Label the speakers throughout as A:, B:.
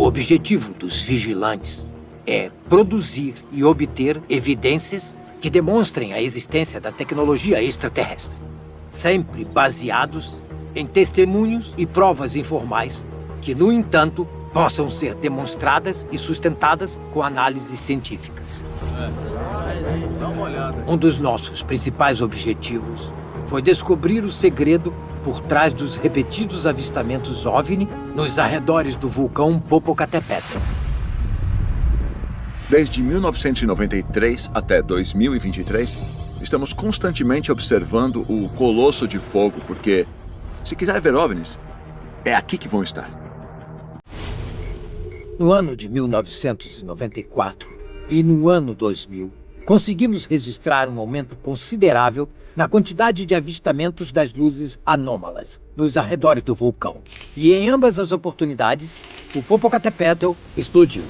A: O objetivo dos vigilantes é produzir e obter evidências que demonstrem a existência da tecnologia extraterrestre, sempre baseados em testemunhos e provas informais que, no entanto, possam ser demonstradas e sustentadas com análises científicas. Um dos nossos principais objetivos foi descobrir o segredo por trás dos repetidos avistamentos OVNI nos arredores do vulcão Popocatépetl.
B: Desde 1993 até 2023, estamos constantemente observando o Colosso de Fogo, porque, se quiser ver OVNIs, é aqui que vão estar.
A: No ano de 1994 e no ano 2000, conseguimos registrar um aumento considerável na quantidade de avistamentos das luzes anômalas nos arredores do vulcão. E em ambas as oportunidades, o Popocatépetl explodiu.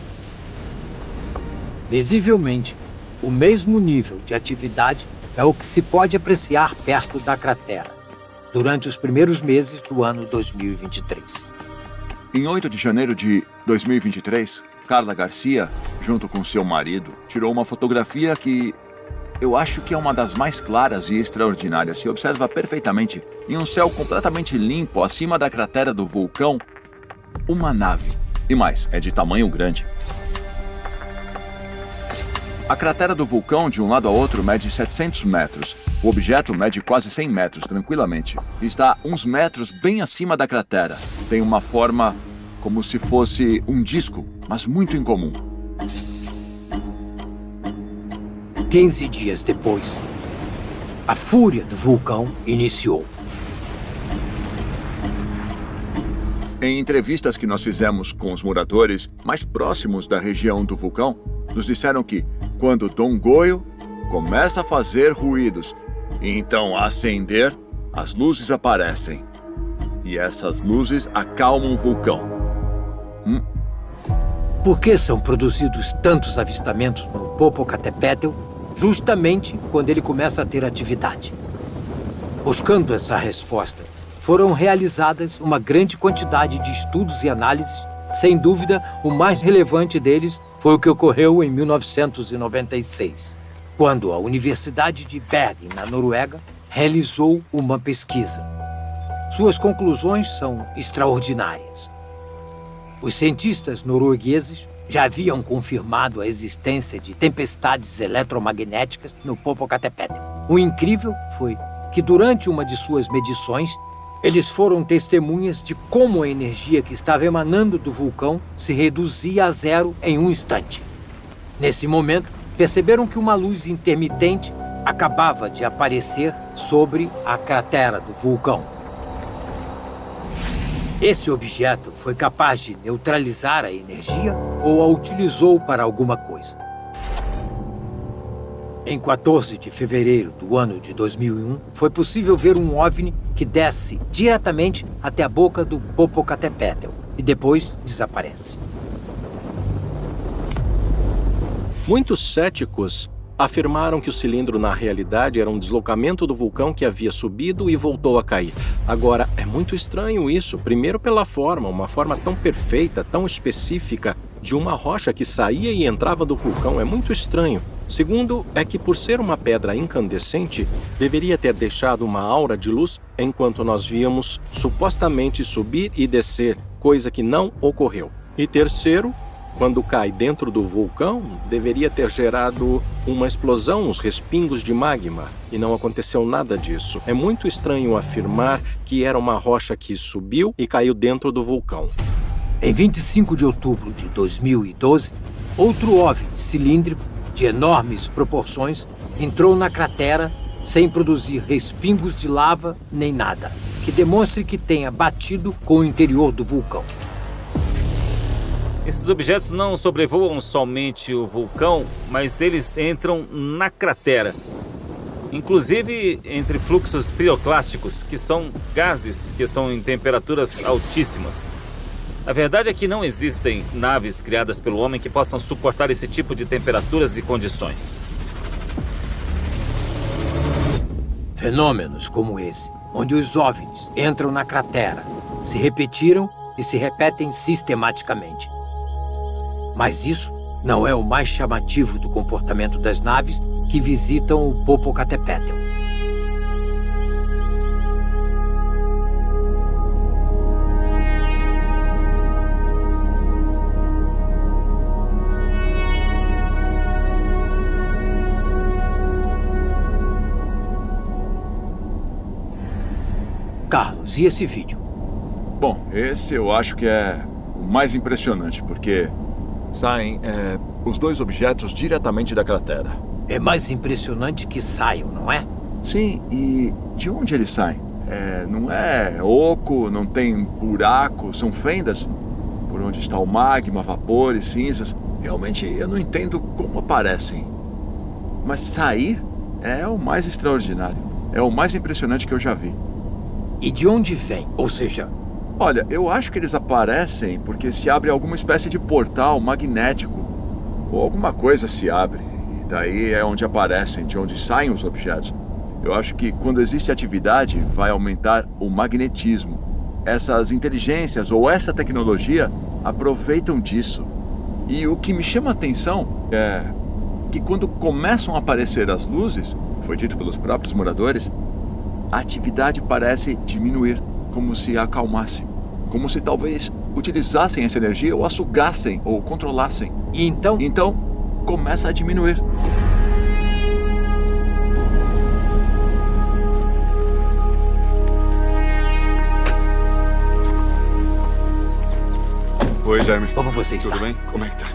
A: Visivelmente, o mesmo nível de atividade é o que se pode apreciar perto da cratera, durante os primeiros meses do ano 2023.
B: Em 8 de janeiro de 2023, Carla Garcia, junto com seu marido, tirou uma fotografia que eu acho que é uma das mais claras e extraordinárias. Se observa perfeitamente, em um céu completamente limpo, acima da cratera do vulcão, uma nave. E mais, é de tamanho grande. A cratera do vulcão, de um lado a outro, mede 700 metros. O objeto mede quase 100 metros, tranquilamente. E está uns metros bem acima da cratera. Tem uma forma como se fosse um disco, mas muito incomum.
A: 15 dias depois, a fúria do vulcão iniciou.
B: Em entrevistas que nós fizemos com os moradores mais próximos da região do vulcão, nos disseram que, quando Dom Goyo começa a fazer ruídos e então a acender, as luzes aparecem. E essas luzes acalmam o vulcão.
A: Por que são produzidos tantos avistamentos no Popocatépetl justamente quando ele começa a ter atividade? Buscando essa resposta, foram realizadas uma grande quantidade de estudos e análises. Sem dúvida, o mais relevante deles foi o que ocorreu em 1996, quando a Universidade de Bergen, na Noruega, realizou uma pesquisa. Suas conclusões são extraordinárias. Os cientistas noruegueses já haviam confirmado a existência de tempestades eletromagnéticas no Popocatépetl. O incrível foi que, durante uma de suas medições, eles foram testemunhas de como a energia que estava emanando do vulcão se reduzia a zero em um instante. Nesse momento, perceberam que uma luz intermitente acabava de aparecer sobre a cratera do vulcão. Esse objeto foi capaz de neutralizar a energia ou a utilizou para alguma coisa. Em 14 de fevereiro do ano de 2001, foi possível ver um OVNI que desce diretamente até a boca do Popocatépetl e depois desaparece.
C: Muitos céticos afirmaram que o cilindro na realidade era um deslocamento do vulcão que havia subido e voltou a cair. Agora, é muito estranho isso, primeiro pela forma, uma forma tão perfeita, tão específica, de uma rocha que saía e entrava do vulcão, é muito estranho. Segundo, é que por ser uma pedra incandescente, deveria ter deixado uma aura de luz enquanto nós víamos supostamente subir e descer, coisa que não ocorreu. E terceiro, quando cai dentro do vulcão, deveria ter gerado uma explosão, uns respingos de magma, e não aconteceu nada disso. É muito estranho afirmar que era uma rocha que subiu e caiu dentro do vulcão.
A: Em 25 de outubro de 2012, outro OVNI cilíndrico de enormes proporções entrou na cratera sem produzir respingos de lava nem nada, que demonstre que tenha batido com o interior do vulcão.
D: Esses objetos não sobrevoam somente o vulcão, mas eles entram na cratera. Inclusive entre fluxos piroclásticos, que são gases que estão em temperaturas altíssimas. A verdade é que não existem naves criadas pelo homem que possam suportar esse tipo de temperaturas e condições.
A: Fenômenos como esse, onde os OVNIs entram na cratera, se repetiram e se repetem sistematicamente. Mas isso não é o mais chamativo do comportamento das naves que visitam o Popocatépetl. Carlos, e esse vídeo?
B: Bom, esse eu acho que é o mais impressionante, porque
E: Saem os dois objetos diretamente da cratera.
A: É mais impressionante que saiam, não é?
B: sim, e de onde eles saem? Não é oco, não tem buraco, são fendas por onde está o magma, vapores, cinzas. Realmente eu não entendo como aparecem. Mas sair é o mais extraordinário. É o mais impressionante que eu já vi.
A: E de onde vem? Ou seja,
B: Olha, eu acho que eles aparecem porque se abre alguma espécie de portal magnético. Ou alguma coisa se abre. E daí é onde aparecem, de onde saem os objetos. Eu acho que quando existe atividade, vai aumentar o magnetismo. Essas inteligências ou essa tecnologia aproveitam disso. E o que me chama a atenção é que quando começam a aparecer as luzes, foi dito pelos próprios moradores, a atividade parece diminuir, como se acalmasse. Como se talvez utilizassem essa energia ou a sugassem ou controlassem.
A: e então...
B: Então, começa a diminuir.
E: Oi, Jaime.
A: Como você está?
E: Tudo bem? Como é que tá?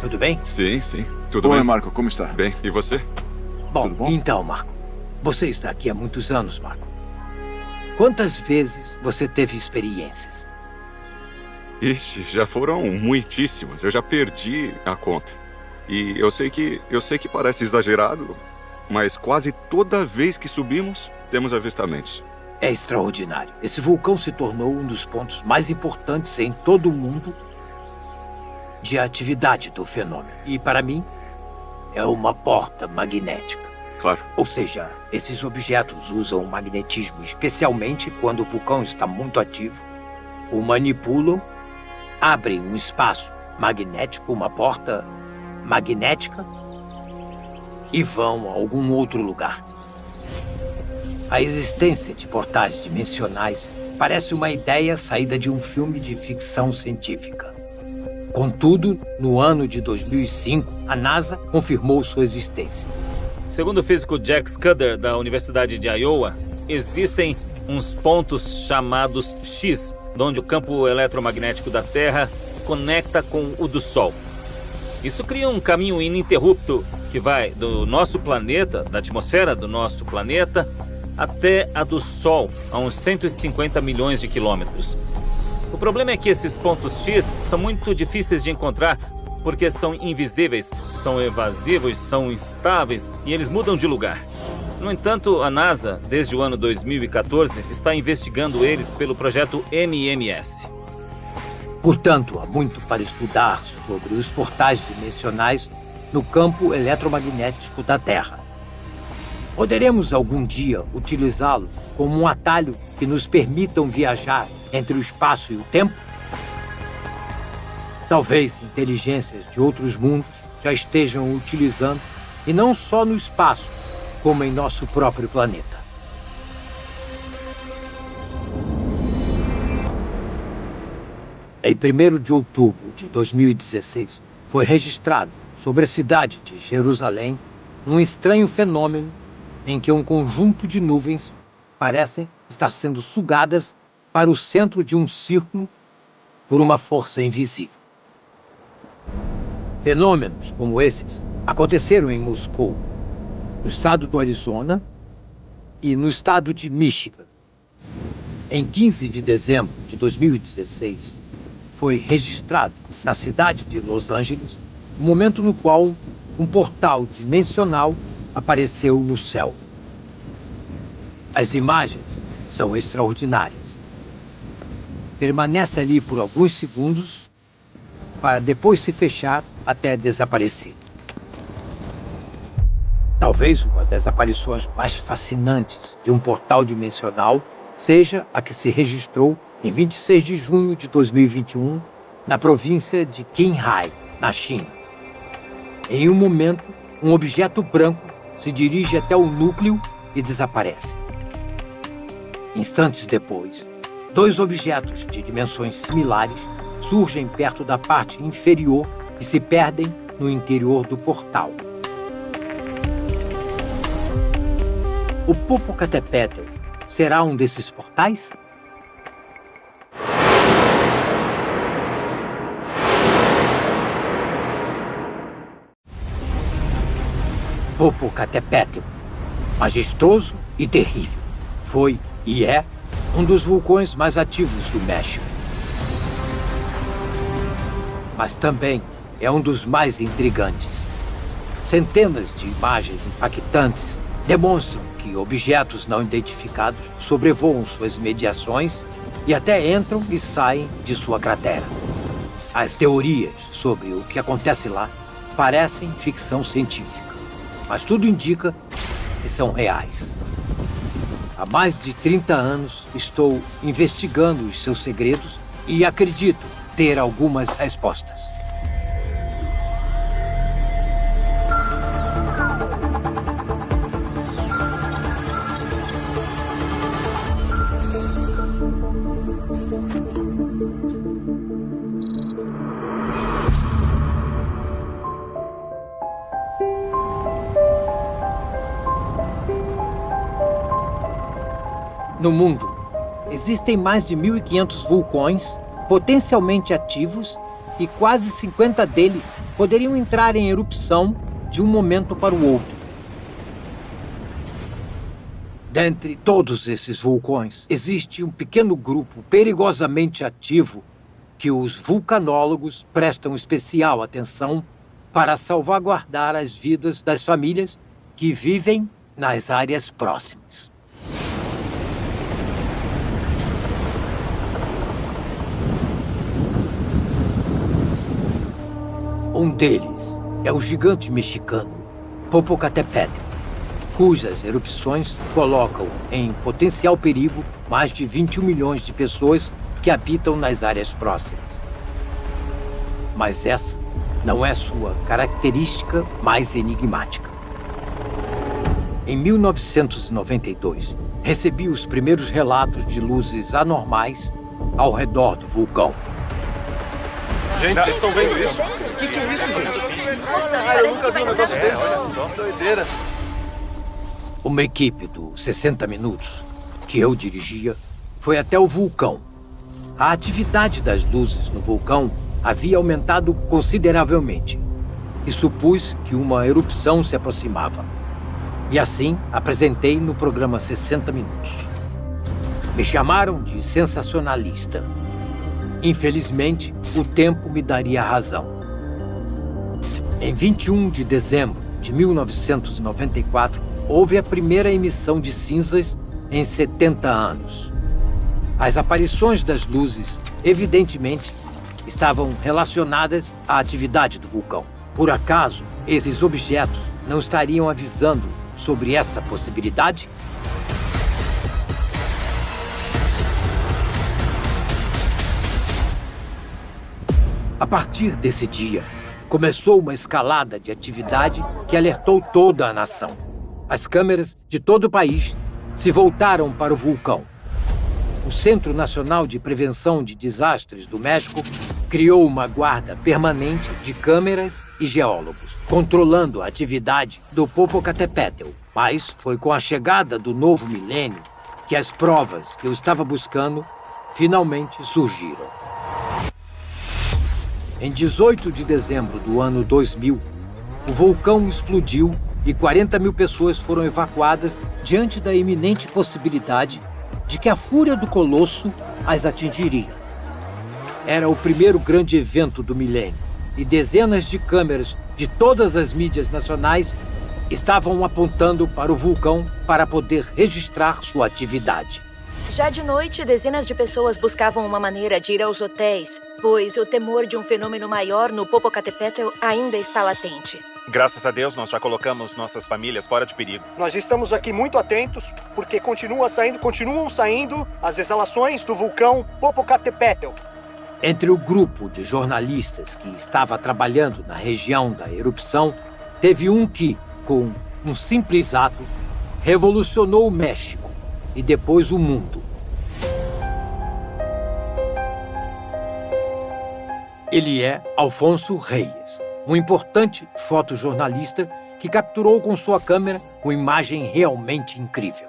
A: Tudo bem?
E: Sim, sim. Tudo
B: Oi,
E: bem?
B: Marco, como está?
E: Bem, e você?
A: Bom,
B: Tudo bom?
A: então, Marco, você está aqui há muitos anos, Marco. Quantas vezes você teve experiências?
E: Ixi, já foram muitíssimas. Eu já perdi a conta. E eu sei que parece exagerado, mas quase toda vez que subimos, temos avistamentos.
A: É extraordinário. Esse vulcão se tornou um dos pontos mais importantes em todo o mundo de atividade do fenômeno. E, para mim, é uma porta magnética.
E: Claro.
A: Ou seja, esses objetos usam o magnetismo, especialmente quando o vulcão está muito ativo, o manipulam, abrem um espaço magnético, uma porta magnética, e vão a algum outro lugar. A existência de portais dimensionais parece uma ideia saída de um filme de ficção científica. Contudo, no ano de 2005, a NASA confirmou sua existência.
D: Segundo o físico Jack Scudder, da Universidade de Iowa, existem uns pontos chamados X, onde o campo eletromagnético da Terra conecta com o do Sol. Isso cria um caminho ininterrupto que vai do nosso planeta, da atmosfera do nosso planeta, até a do Sol, a uns 150 milhões de quilômetros. O problema é que esses pontos X são muito difíceis de encontrar porque são invisíveis, são evasivos, são instáveis e eles mudam de lugar. No entanto, a NASA, desde o ano 2014, está investigando eles pelo projeto MMS.
A: Portanto, há muito para estudar sobre os portais dimensionais no campo eletromagnético da Terra. Poderemos algum dia utilizá-los como um atalho que nos permitam viajar entre o espaço e o tempo? Talvez inteligências de outros mundos já estejam o utilizando, e não só no espaço, como em nosso próprio planeta. Em 1º de outubro de 2016, foi registrado sobre a cidade de Jerusalém um estranho fenômeno em que um conjunto de nuvens parecem estar sendo sugadas para o centro de um círculo por uma força invisível. Fenômenos como esses aconteceram em Moscou, no estado do Arizona e no estado de Michigan. Em 15 de dezembro de 2016, foi registrado na cidade de Los Angeles o momento no qual um portal dimensional apareceu no céu. As imagens são extraordinárias. Permanece ali por alguns segundos para depois se fechar até desaparecer. Talvez uma das aparições mais fascinantes de um portal dimensional seja a que se registrou em 26 de junho de 2021 na província de Qinghai, na China. Em um momento, um objeto branco se dirige até o núcleo e desaparece. Instantes depois, 2 objetos de dimensões similares surgem perto da parte inferior e se perdem no interior do portal. O Popocatépetl será um desses portais? Popocatépetl, majestoso e terrível, foi e é um dos vulcões mais ativos do México. Mas também é um dos mais intrigantes. Centenas de imagens impactantes demonstram que objetos não identificados sobrevoam suas mediações e até entram e saem de sua cratera. As teorias sobre o que acontece lá parecem ficção científica, mas tudo indica que são reais. Há mais de 30 anos estou investigando os seus segredos e acredito ter algumas respostas. No mundo, existem mais de 1.500 vulcões potencialmente ativos e quase 50 deles poderiam entrar em erupção de um momento para o outro. Dentre todos esses vulcões, existe um pequeno grupo perigosamente ativo que os vulcanólogos prestam especial atenção para salvaguardar as vidas das famílias que vivem nas áreas próximas. Um deles é o gigante mexicano Popocatépetl, cujas erupções colocam em potencial perigo mais de 21 milhões de pessoas que habitam nas áreas próximas. Mas essa não é sua característica mais enigmática. Em 1992, recebi os primeiros relatos de luzes anormais ao redor do vulcão.
F: Gente, vocês estão vendo isso? O que é isso, gente?
G: Nossa,
F: Eu nunca vi um negócio desse. Olha só, doideira.
A: Uma equipe do 60 Minutos, que eu dirigia, foi até o vulcão. A atividade das luzes no vulcão havia aumentado consideravelmente e supus que uma erupção se aproximava. E assim apresentei no programa 60 Minutos. Me chamaram de sensacionalista. Infelizmente, o tempo me daria razão. Em 21 de dezembro de 1994, houve a primeira emissão de cinzas em 70 anos. As aparições das luzes, evidentemente, estavam relacionadas à atividade do vulcão. Por acaso, esses objetos não estariam avisando sobre essa possibilidade? A partir desse dia, começou uma escalada de atividade que alertou toda a nação. As câmeras de todo o país se voltaram para o vulcão. O Centro Nacional de Prevenção de Desastres do México criou uma guarda permanente de câmeras e geólogos, controlando a atividade do Popocatépetl. Mas foi com a chegada do novo milênio que as provas que eu estava buscando finalmente surgiram. Em 18 de dezembro do ano 2000, o vulcão explodiu e 40 mil pessoas foram evacuadas diante da iminente possibilidade de que a fúria do colosso as atingiria. Era o primeiro grande evento do milênio e dezenas de câmeras de todas as mídias nacionais estavam apontando para o vulcão para poder registrar sua atividade.
G: Já de noite, dezenas de pessoas buscavam uma maneira de ir aos hotéis, pois o temor de um fenômeno maior no Popocatépetl ainda está latente.
F: Graças a Deus, nós já colocamos nossas famílias fora de perigo.
H: Nós estamos aqui muito atentos, porque continuam saindo as exalações do vulcão Popocatépetl.
A: Entre o grupo de jornalistas que estava trabalhando na região da erupção, teve um que, com um simples ato, revolucionou o México e depois o mundo. Ele é Alfonso Reyes, um importante fotojornalista que capturou com sua câmera uma imagem realmente incrível.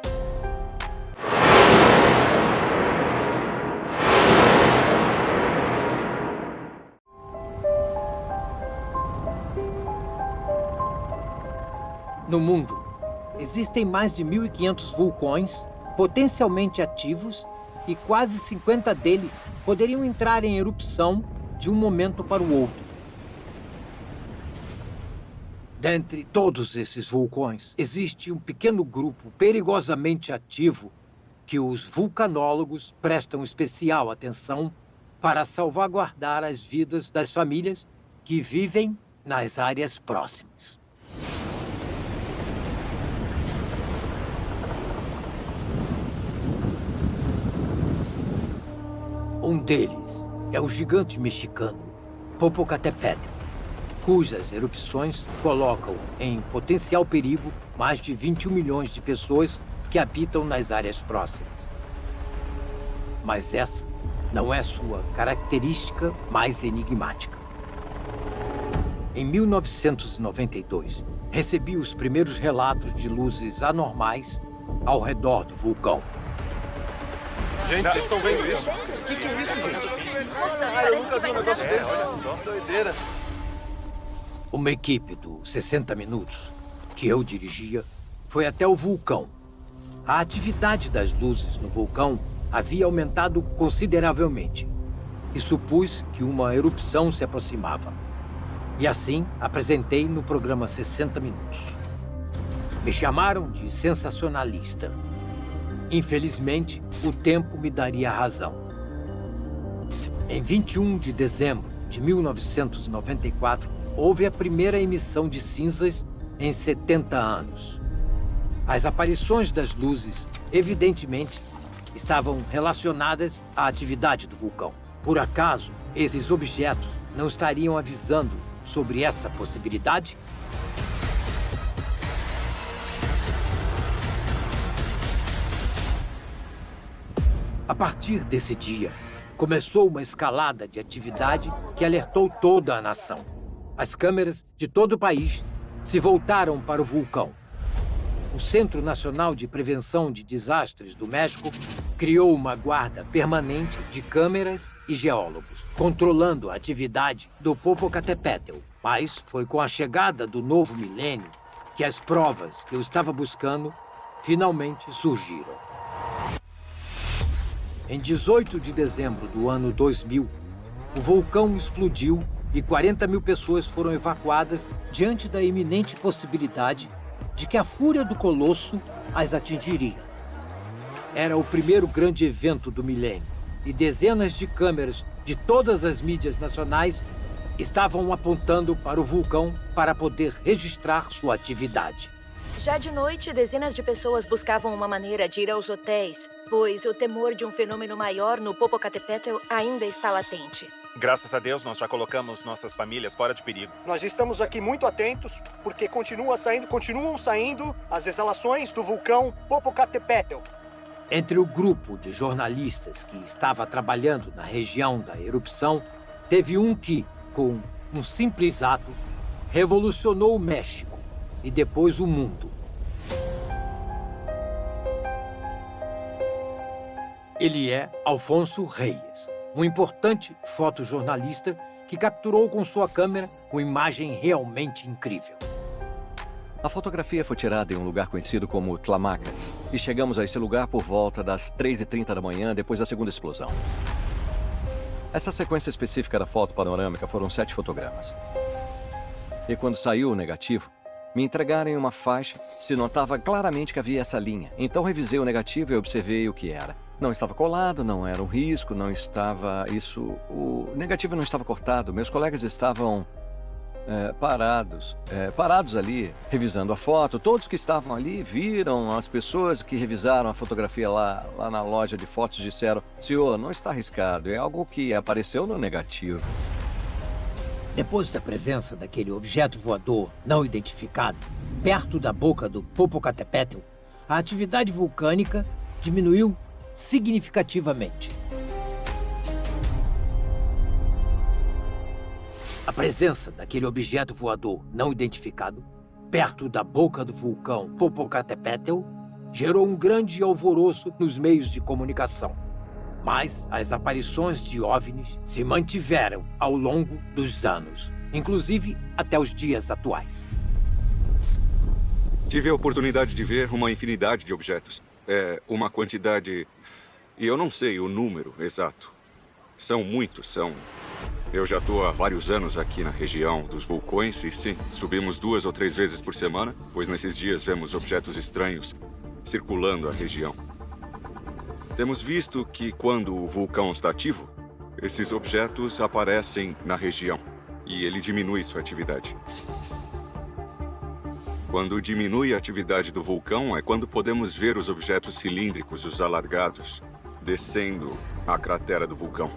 A: No mundo, existem mais de 1.500 vulcões potencialmente ativos e quase 50 deles poderiam entrar em erupção de um momento para o outro. Dentre todos esses vulcões, existe um pequeno grupo perigosamente ativo que os vulcanólogos prestam especial atenção para salvaguardar as vidas das famílias que vivem nas áreas próximas. Um deles é o gigante mexicano Popocatépetl, cujas erupções colocam em potencial perigo mais de 21 milhões de pessoas que habitam nas áreas próximas. Mas essa não é sua característica mais enigmática. Em 1992, recebi os primeiros relatos de luzes anormais ao redor do vulcão.
F: Gente, vocês estão vendo isso? O que é isso, gente? Eu nunca vi um negócio desse. Olha só, doideira.
A: Uma equipe do 60 Minutos, que eu dirigia, foi até o vulcão. A atividade das luzes no vulcão havia aumentado consideravelmente e supus que uma erupção se aproximava. E assim apresentei no programa 60 Minutos. Me chamaram de sensacionalista. Infelizmente, o tempo me daria razão. Em 21 de dezembro de 1994, houve a primeira emissão de cinzas em 70 anos. As aparições das luzes, evidentemente, estavam relacionadas à atividade do vulcão. Por acaso, esses objetos não estariam avisando sobre essa possibilidade? A partir desse dia, começou uma escalada de atividade que alertou toda a nação. As câmeras de todo o país se voltaram para o vulcão. O Centro Nacional de Prevenção de Desastres do México criou uma guarda permanente de câmeras e geólogos, controlando a atividade do Popocatépetl. Mas foi com a chegada do novo milênio que as provas que eu estava buscando finalmente surgiram. Em 18 de dezembro do ano 2000, o vulcão explodiu e 40 mil pessoas foram evacuadas diante da iminente possibilidade de que a fúria do colosso as atingiria. Era o primeiro grande evento do milênio e dezenas de câmeras de todas as mídias nacionais estavam apontando para o vulcão para poder registrar sua atividade.
G: Já de noite, dezenas de pessoas buscavam uma maneira de ir aos hotéis, pois o temor de um fenômeno maior no Popocatépetl ainda está latente.
I: Graças a Deus, nós já colocamos nossas famílias fora de perigo.
H: Nós estamos aqui muito atentos, porque continuam saindo as exalações do vulcão Popocatépetl.
A: Entre o grupo de jornalistas que estava trabalhando na região da erupção, teve um que, com um simples ato, revolucionou o México e depois o mundo. Ele é Alfonso Reyes, um importante fotojornalista que capturou com sua câmera uma imagem realmente incrível.
J: A fotografia foi tirada em um lugar conhecido como Tlamacas e chegamos a esse lugar por volta das 3h30 da manhã, depois da segunda explosão. Essa sequência específica da foto panorâmica foram 7 fotogramas. E quando saiu o negativo, me entregaram em uma faixa, se notava claramente que havia essa linha. Então revisei o negativo e observei o que era. Não estava colado, não era um risco, não estava... O negativo não estava cortado. Meus colegas estavam parados ali, revisando a foto. Todos que estavam ali viram, as pessoas que revisaram a fotografia lá na loja de fotos disseram: senhor, não está arriscado, é algo que apareceu no negativo.
A: Depois da presença daquele objeto voador não identificado perto da boca do Popocatépetl, a atividade vulcânica diminuiu significativamente. A presença daquele objeto voador não identificado perto da boca do vulcão Popocatépetl gerou um grande alvoroço nos meios de comunicação. Mas as aparições de OVNIs se mantiveram ao longo dos anos, inclusive até os dias atuais.
E: Tive a oportunidade de ver uma infinidade de objetos. Uma quantidade... E eu não sei o número exato. São muitos, são... Eu já estou há vários anos aqui na região dos vulcões e sim, subimos 2 ou 3 vezes por semana, pois nesses dias vemos objetos estranhos circulando a região. Temos visto que quando o vulcão está ativo, esses objetos aparecem na região e ele diminui sua atividade. Quando diminui a atividade do vulcão é quando podemos ver os objetos cilíndricos, os alargados, descendo a cratera do vulcão.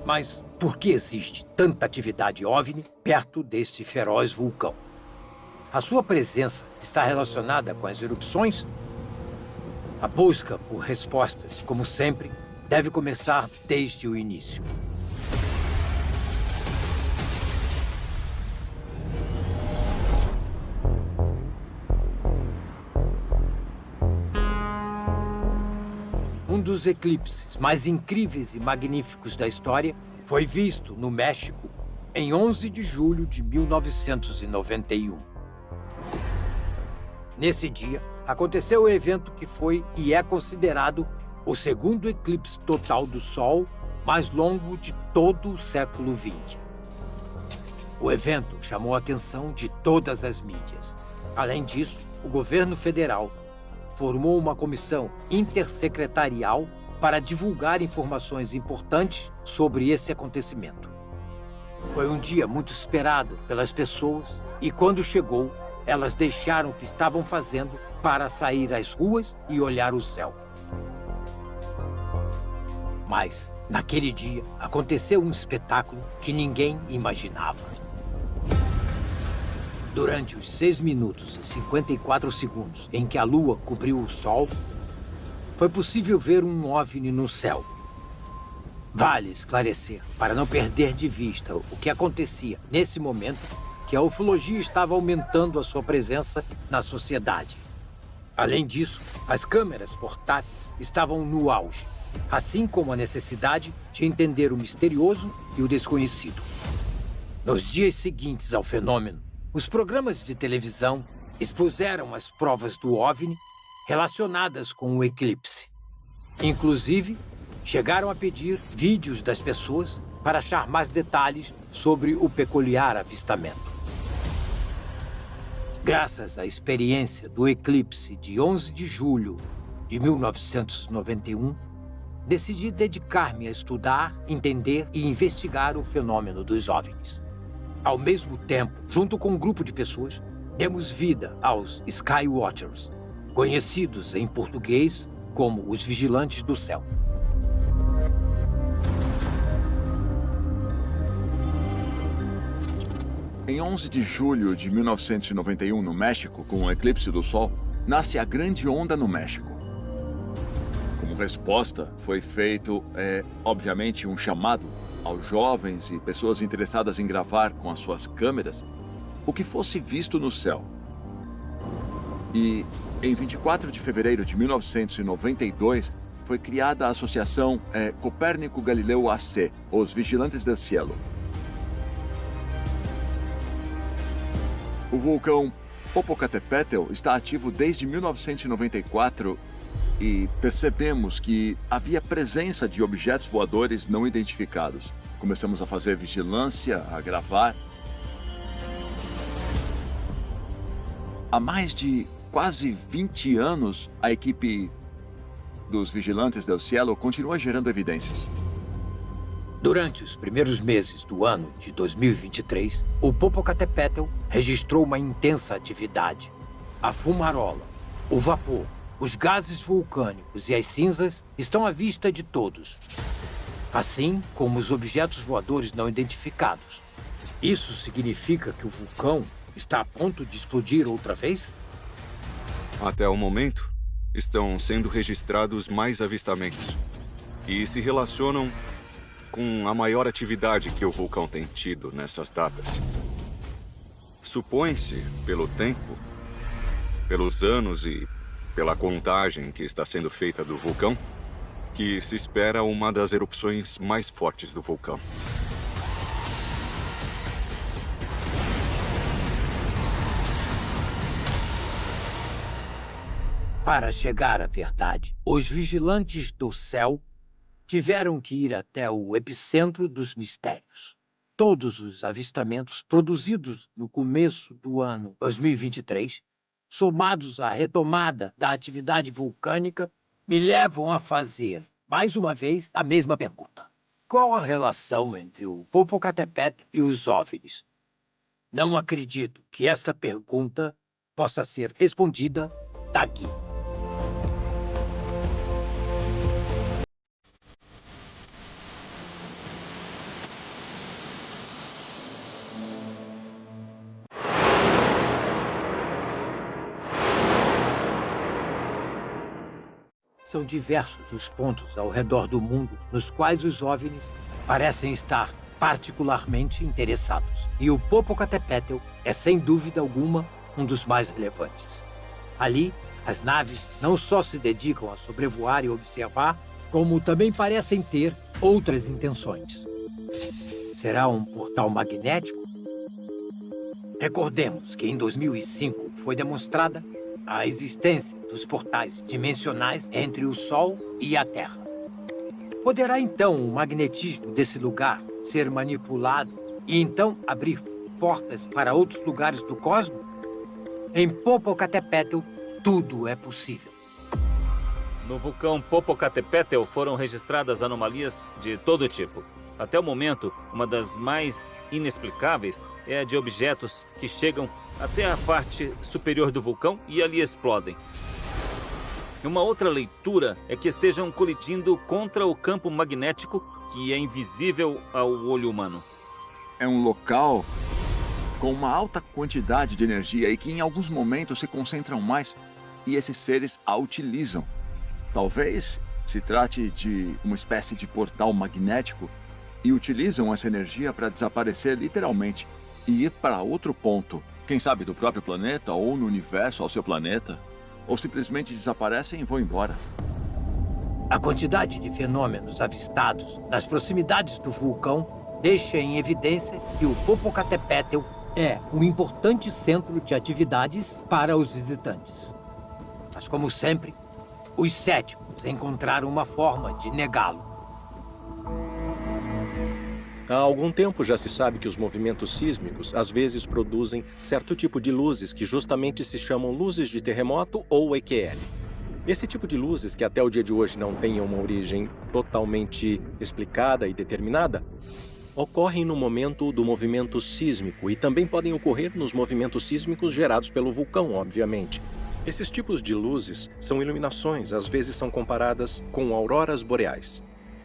A: Mas por que existe tanta atividade OVNI perto deste feroz vulcão? A sua presença está relacionada com as erupções? A busca por respostas, como sempre, deve começar desde o início. Um dos eclipses mais incríveis e magníficos da história foi visto no México em 11 de julho de 1991. Nesse dia, aconteceu o evento que foi e é considerado o segundo eclipse total do Sol mais longo de todo o século XX. O evento chamou a atenção de todas as mídias. Além disso, o governo federal formou uma comissão intersecretarial para divulgar informações importantes sobre esse acontecimento. Foi um dia muito esperado pelas pessoas e, quando chegou, elas deixaram o que estavam fazendo para sair às ruas e olhar o céu. Mas, naquele dia, aconteceu um espetáculo que ninguém imaginava. Durante os 6 minutos e 54 segundos em que a Lua cobriu o Sol, foi possível ver um OVNI no céu. Vale esclarecer, para não perder de vista o que acontecia nesse momento, que a ufologia estava aumentando a sua presença na sociedade. Além disso, as câmeras portáteis estavam no auge, assim como a necessidade de entender o misterioso e o desconhecido. Nos dias seguintes ao fenômeno, os programas de televisão expuseram as provas do OVNI relacionadas com o eclipse. Inclusive, chegaram a pedir vídeos das pessoas para achar mais detalhes sobre o peculiar avistamento. Graças à experiência do eclipse de 11 de julho de 1991, decidi dedicar-me a estudar, entender e investigar o fenômeno dos OVNIs. Ao mesmo tempo, junto com um grupo de pessoas, demos vida aos Skywatchers, conhecidos em português como os Vigilantes do Céu.
B: Em 11 de julho de 1991, no México, com o eclipse do Sol, nasce a Grande Onda no México. Como resposta, foi feito, obviamente, um chamado aos jovens e pessoas interessadas em gravar com as suas câmeras o que fosse visto no céu. E, em 24 de fevereiro de 1992, foi criada a Associação Copérnico Galileu AC, os Vigilantes del Cielo. O vulcão Popocatépetl está ativo desde 1994 e percebemos que havia presença de objetos voadores não identificados. Começamos a fazer vigilância, a gravar. Há mais de quase 20 anos, a equipe dos Vigilantes del Cielo continua gerando evidências.
A: Durante os primeiros meses do ano de 2023, o Popocatépetl registrou uma intensa atividade. A fumarola, o vapor, os gases vulcânicos e as cinzas estão à vista de todos, assim como os objetos voadores não identificados. Isso significa que o vulcão está a ponto de explodir outra vez?
E: Até o momento, estão sendo registrados mais avistamentos e se relacionam com a maior atividade que o vulcão tem tido nessas datas. Supõe-se, pelo tempo, pelos anos e pela contagem que está sendo feita do vulcão, que se espera uma das erupções mais fortes do vulcão.
A: Para chegar à verdade, os vigilantes do céu tiveram que ir até o epicentro dos mistérios. Todos os avistamentos produzidos no começo do ano 2023, somados à retomada da atividade vulcânica, me levam a fazer, mais uma vez, a mesma pergunta. Qual a relação entre o Popocatépetl e os OVNIs? Não acredito que esta pergunta possa ser respondida daqui. São diversos os pontos ao redor do mundo nos quais os OVNIs parecem estar particularmente interessados. E o Popocatépetl é, sem dúvida alguma, um dos mais relevantes. Ali, as naves não só se dedicam a sobrevoar e observar, como também parecem ter outras intenções. Será um portal magnético? Recordemos que em 2005 foi demonstrada a existência dos portais dimensionais entre o Sol e a Terra. Poderá então o magnetismo desse lugar ser manipulado e então abrir portas para outros lugares do cosmos? Em Popocatépetl, tudo é possível.
D: No vulcão Popocatépetl foram registradas anomalias de todo tipo. Até o momento, uma das mais inexplicáveis é a de objetos que chegam até a parte superior do vulcão e ali explodem. Uma outra leitura é que estejam colidindo contra o campo magnético que é invisível ao olho humano.
B: É um local com uma alta quantidade de energia e que em alguns momentos se concentram mais e esses seres a utilizam. Talvez se trate de uma espécie de portal magnético e utilizam essa energia para desaparecer literalmente e ir para outro ponto. Quem sabe do próprio planeta ou no universo ao seu planeta. Ou simplesmente desaparecem e vão embora.
A: A quantidade de fenômenos avistados nas proximidades do vulcão deixa em evidência que o Popocatépetl é um importante centro de atividades para os visitantes. Mas, como sempre, os céticos encontraram uma forma de negá-lo.
C: Há algum tempo já se sabe que os movimentos sísmicos às vezes produzem certo tipo de luzes que justamente se chamam luzes de terremoto ou EQL. Esse tipo de luzes, que até o dia de hoje não têm uma origem totalmente explicada e determinada, ocorrem no momento do movimento sísmico e também podem ocorrer nos movimentos sísmicos gerados pelo vulcão, obviamente. Esses tipos de luzes são iluminações, às vezes são comparadas com auroras boreais.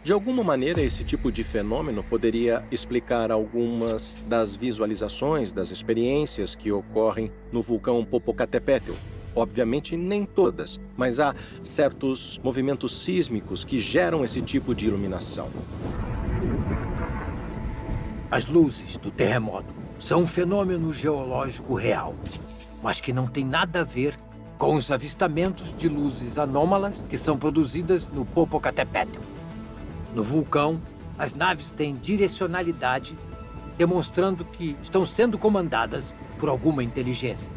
C: De alguma maneira, esse tipo de fenômeno poderia explicar algumas das visualizações, das experiências que ocorrem no vulcão Popocatépetl. Obviamente, nem todas, mas há certos movimentos sísmicos que geram esse tipo de iluminação.
A: As luzes do terremoto são um fenômeno geológico real, mas que não tem nada a ver com os avistamentos de luzes anômalas que são produzidas no Popocatépetl. No vulcão, as naves têm direcionalidade, demonstrando que estão sendo comandadas por alguma inteligência.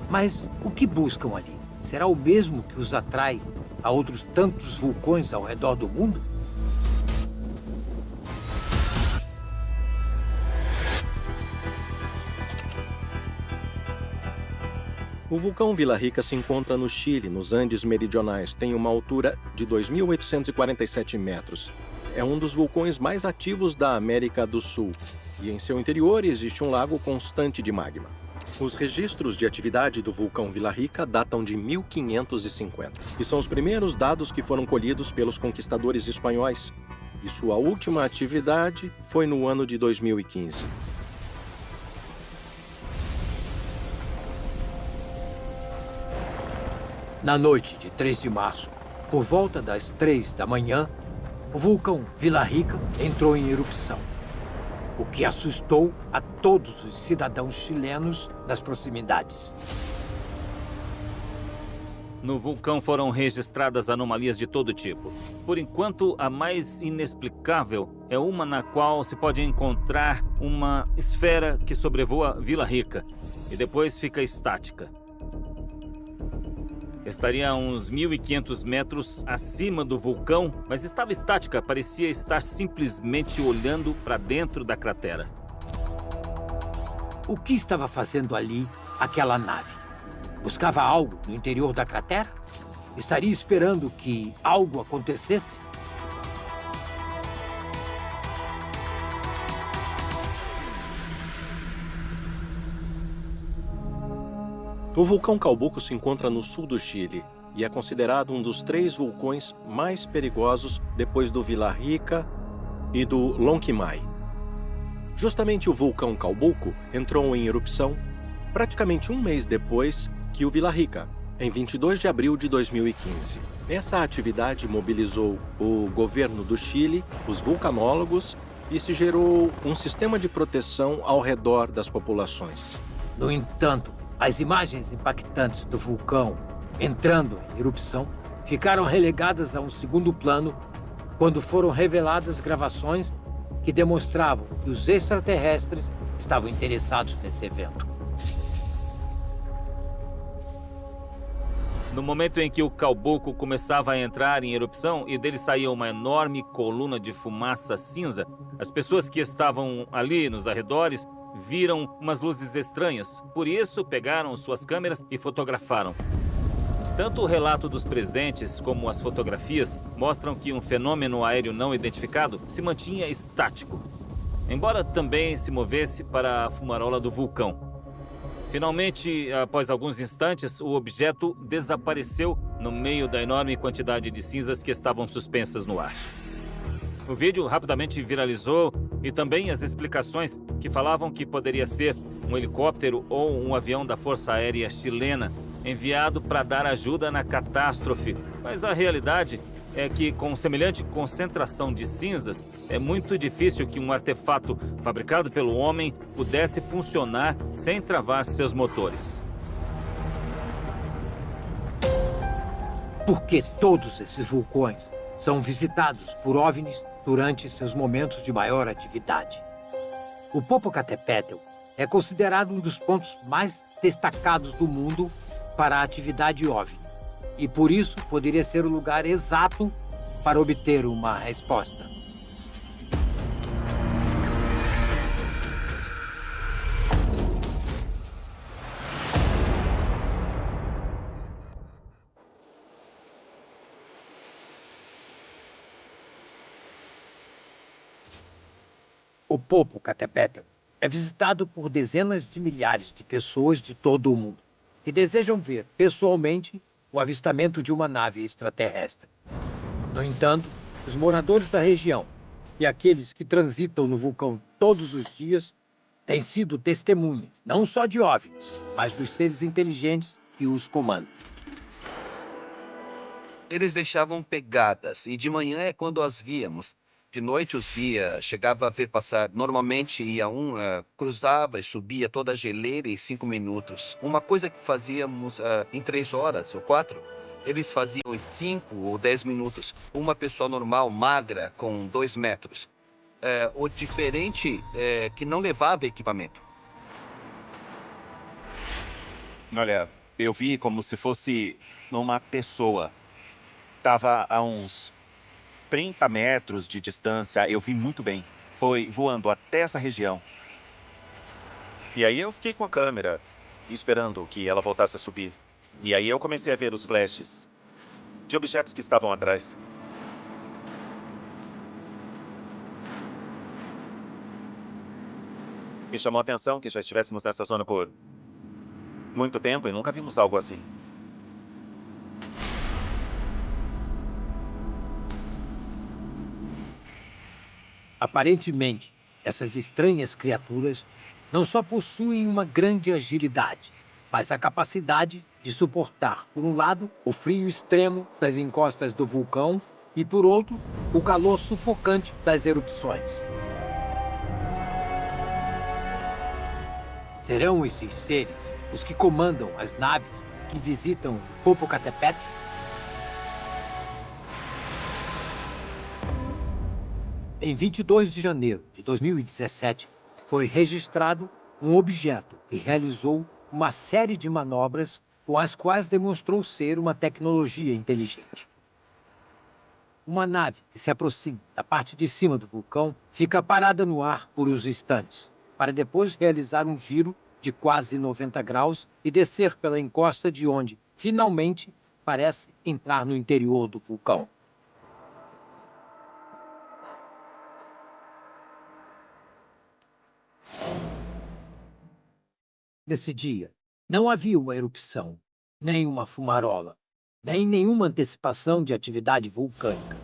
A: Mas o que buscam ali? Será o mesmo que os atrai a outros tantos vulcões ao redor do mundo?
C: O vulcão Vila Rica se encontra no Chile, nos Andes meridionais. Tem uma altura de 2.847 metros. É um dos vulcões mais ativos da América do Sul. E em seu interior existe um lago constante de magma. Os registros de atividade do vulcão Vila Rica datam de 1550 e são os primeiros dados que foram colhidos pelos conquistadores espanhóis. E sua última atividade foi no ano de 2015.
A: Na noite de 3 de março, por volta das 3 da manhã, o vulcão Vila Rica entrou em erupção, o que assustou a todos os cidadãos chilenos das proximidades.
D: No vulcão foram registradas anomalias de todo tipo. Por enquanto, a mais inexplicável é uma na qual se pode encontrar uma esfera que sobrevoa Vila Rica e depois fica estática. Estaria a uns 1.500 metros acima do vulcão, mas estava estática, parecia estar simplesmente olhando para dentro da cratera.
A: O que estava fazendo ali aquela nave? Buscava algo no interior da cratera? Estaria esperando que algo acontecesse?
C: O vulcão Calbuco se encontra no sul do Chile e é considerado um dos 3 vulcões mais perigosos depois do Vila Rica e do Lonquimay. Justamente o vulcão Calbuco entrou em erupção praticamente um mês depois que o Vila Rica, em 22 de abril de 2015. Essa atividade mobilizou o governo do Chile, os vulcanólogos e se gerou um sistema de proteção ao redor das populações.
A: No entanto, as imagens impactantes do vulcão entrando em erupção ficaram relegadas a um segundo plano quando foram reveladas gravações que demonstravam que os extraterrestres estavam interessados nesse evento.
D: No momento em que o Calbuco começava a entrar em erupção e dele saía uma enorme coluna de fumaça cinza, as pessoas que estavam ali nos arredores viram umas luzes estranhas. Por isso, pegaram suas câmeras e fotografaram. Tanto o relato dos presentes como as fotografias mostram que um fenômeno aéreo não identificado se mantinha estático, embora também se movesse para a fumarola do vulcão. Finalmente, após alguns instantes, o objeto desapareceu no meio da enorme quantidade de cinzas que estavam suspensas no ar. O vídeo rapidamente viralizou e também as explicações que falavam que poderia ser um helicóptero ou um avião da Força Aérea Chilena enviado para dar ajuda na catástrofe. Mas a realidade é que, com semelhante concentração de cinzas, é muito difícil que um artefato fabricado pelo homem pudesse funcionar sem travar seus motores.
A: Porque todos esses vulcões são visitados por OVNIs durante seus momentos de maior atividade. O Popocatépetl é considerado um dos pontos mais destacados do mundo para a atividade OVNI, e por isso poderia ser o lugar exato para obter uma resposta. O Popocatépetl é visitado por dezenas de milhares de pessoas de todo o mundo que desejam ver pessoalmente o avistamento de uma nave extraterrestre. No entanto, os moradores da região e aqueles que transitam no vulcão todos os dias têm sido testemunhas não só de OVNIs, mas dos seres inteligentes que os comandam.
K: Eles deixavam pegadas e de manhã é quando as víamos. De noite os via, chegava a ver passar. Normalmente ia cruzava e subia toda a geleira em 5 minutos. Uma coisa que fazíamos em 3 horas ou 4, eles faziam em 5 ou 10 minutos. Uma pessoa normal, magra, com 2 metros. O diferente é que não levava equipamento.
I: Olha, eu vi como se fosse uma pessoa. Tava a uns 30 metros de distância, eu vi muito bem. Foi voando até essa região. E aí eu fiquei com a câmera. esperando que ela voltasse a subir. E aí eu comecei a ver os flashes de objetos que estavam atrás. Me chamou a atenção que já estivéssemos nessa zona por muito tempo e nunca vimos algo assim.
A: Aparentemente, essas estranhas criaturas não só possuem uma grande agilidade, mas a capacidade de suportar, por um lado, o frio extremo das encostas do vulcão e, por outro, o calor sufocante das erupções. Serão esses seres os que comandam as naves que visitam Popocatépetl? Em 22 de janeiro de 2017, foi registrado um objeto que realizou uma série de manobras com as quais demonstrou ser uma tecnologia inteligente. Uma nave que se aproxima da parte de cima do vulcão fica parada no ar por uns instantes, para depois realizar um giro de quase 90 graus e descer pela encosta de onde, finalmente, parece entrar no interior do vulcão. Nesse dia, não havia uma erupção, nem uma fumarola, nem nenhuma antecipação de atividade vulcânica.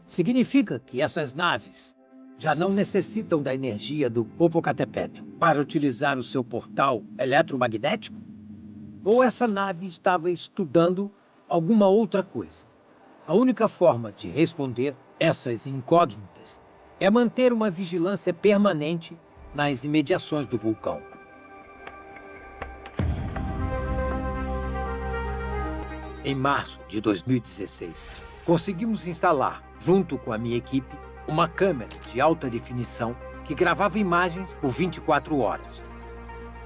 A: Significa que essas naves já não necessitam da energia do Popocatépetl para utilizar o seu portal eletromagnético? Ou essa nave estava estudando alguma outra coisa? A única forma de responder essas incógnitas é manter uma vigilância permanente nas imediações do vulcão. Em março de 2016, conseguimos instalar, junto com a minha equipe, uma câmera de alta definição que gravava imagens por 24 horas.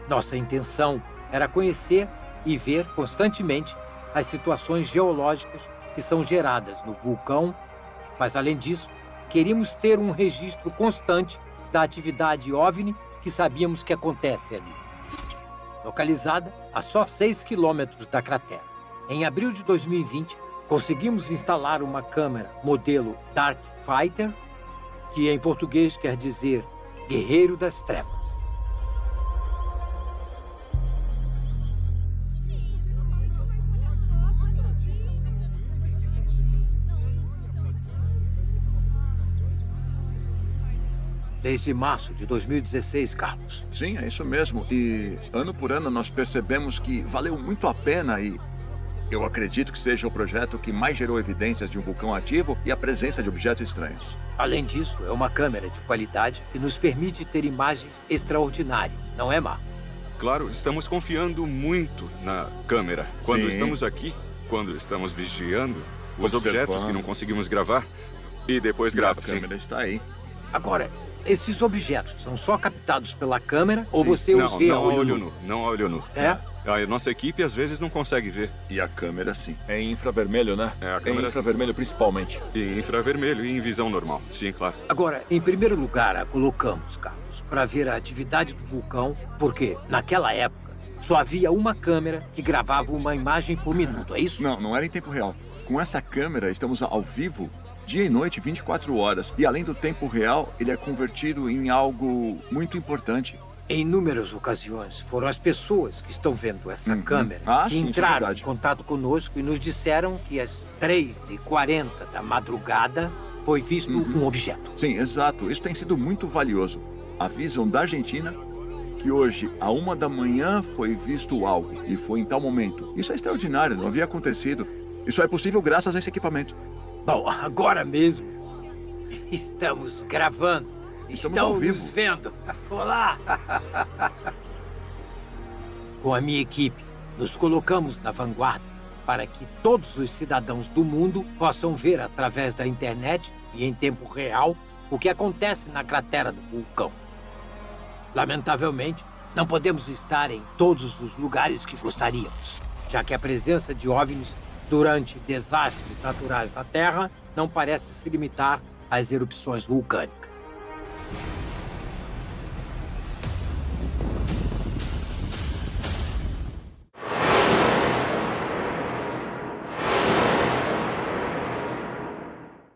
A: Nossa intenção era conhecer e ver constantemente as situações geológicas que são geradas no vulcão, mas, além disso, queríamos ter um registro constante da atividade OVNI que sabíamos que acontece ali. Localizada a só 6 quilômetros da cratera. Em abril de 2020, conseguimos instalar uma câmera modelo Dark Fighter, que em português quer dizer Guerreiro das Trevas. Desde março de 2016, Carlos.
B: Sim, é isso mesmo. E ano por ano nós percebemos que valeu muito a pena e eu acredito que seja o projeto que mais gerou evidências de um vulcão ativo e a presença de objetos estranhos.
A: Além disso, é uma câmera de qualidade que nos permite ter imagens extraordinárias, não é, Marco?
E: Claro, estamos confiando muito na câmera. Quando
B: Sim.
E: estamos aqui, quando estamos vigiando os
B: Observando.
E: objetos que não conseguimos gravar, e depois
B: E
E: grava,
B: a
E: sim.
B: câmera está aí.
A: Agora, esses objetos são só captados pela câmera ou você os vê a olho nu?
E: Não a olho nu.
A: É?
E: A nossa equipe às vezes não consegue ver.
B: E a câmera sim.
F: É em infravermelho, né?
E: É, a
F: Em
E: câmera
F: infravermelho principalmente.
E: em infravermelho e em visão normal. Sim, claro.
A: Agora, em primeiro lugar, a colocamos, Carlos, para ver a atividade do vulcão, porque, naquela época, só havia uma câmera que gravava uma imagem por minuto, é isso?
B: Não, não era em tempo real. Com essa câmera, estamos ao vivo, dia e noite, 24 horas. E além do tempo real, ele é convertido em algo muito importante.
A: Em inúmeras ocasiões, foram as pessoas que estão vendo essa
B: Uhum.
A: câmera
B: Ah,
A: que
B: sim, isso é
A: entraram em
B: verdade.
A: contato conosco e nos disseram que às 3h40 da madrugada foi visto um objeto.
B: Sim, exato. Isso tem sido muito valioso. Avisam da Argentina que hoje, à 1 da manhã, foi visto algo. E foi em tal momento. Isso é extraordinário, não havia acontecido. Isso é possível graças a esse equipamento.
A: Bom, agora mesmo estamos gravando.
B: Estamos
A: Estão
B: ao vivo.
A: nos vendo. Olá! Com a minha equipe, nos colocamos na vanguarda para que todos os cidadãos do mundo possam ver através da internet e em tempo real o que acontece na cratera do vulcão. Lamentavelmente, não podemos estar em todos os lugares que gostaríamos, já que a presença de OVNIs durante desastres naturais na Terra não parece se limitar às erupções vulcânicas.